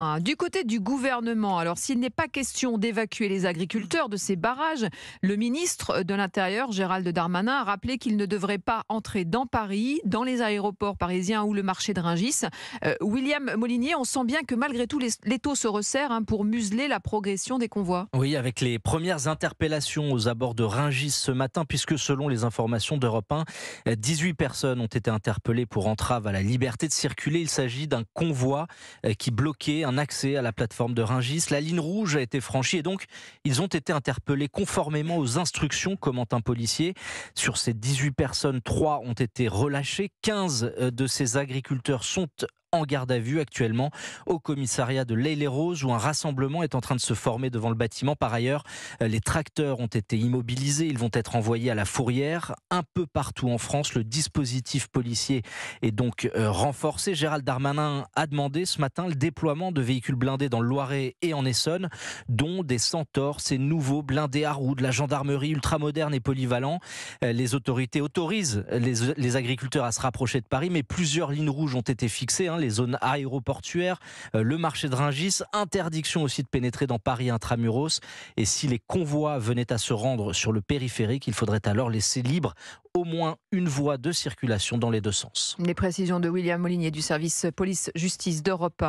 Du côté du gouvernement, alors s'il n'est pas question d'évacuer les agriculteurs de ces barrages, le ministre de l'Intérieur, Gérald Darmanin, a rappelé qu'ils ne devraient pas entrer dans Paris, dans les aéroports parisiens ou le marché de Rungis. William Molinier, on sent bien que malgré tout, l'étau se resserre pour museler la progression des convois. Oui, avec les premières interpellations aux abords de Rungis ce matin, puisque selon les informations d'Europe 1, 18 personnes ont été interpellées pour entrave à la liberté de circuler. Il s'agit d'un convoi qui bloquait un accès à la plateforme de Rungis. La ligne rouge a été franchie et donc ils ont été interpellés conformément aux instructions, commente un policier. Sur ces 18 personnes, 3 ont été relâchées. 15 de ces agriculteurs sont en garde à vue actuellement au commissariat de l'Haye-les-Roses où un rassemblement est en train de se former devant le bâtiment. Par ailleurs, les tracteurs ont été immobilisés, ils vont être envoyés à la fourrière. Un peu partout en France, le dispositif policier est donc renforcé. Gérald Darmanin a demandé ce matin le déploiement de véhicules blindés dans le Loiret et en Essonne, dont des Centaures, ces nouveaux blindés à roues de la gendarmerie ultramoderne et polyvalents. Les autorités autorisent les agriculteurs à se rapprocher de Paris, mais plusieurs lignes rouges ont été fixées, les zones aéroportuaires, le marché de Rungis, interdiction aussi de pénétrer dans Paris intramuros. Et si les convois venaient à se rendre sur le périphérique, il faudrait alors laisser libre au moins une voie de circulation dans les deux sens. Les précisions de William Molinier du service police-justice d'Europe 1.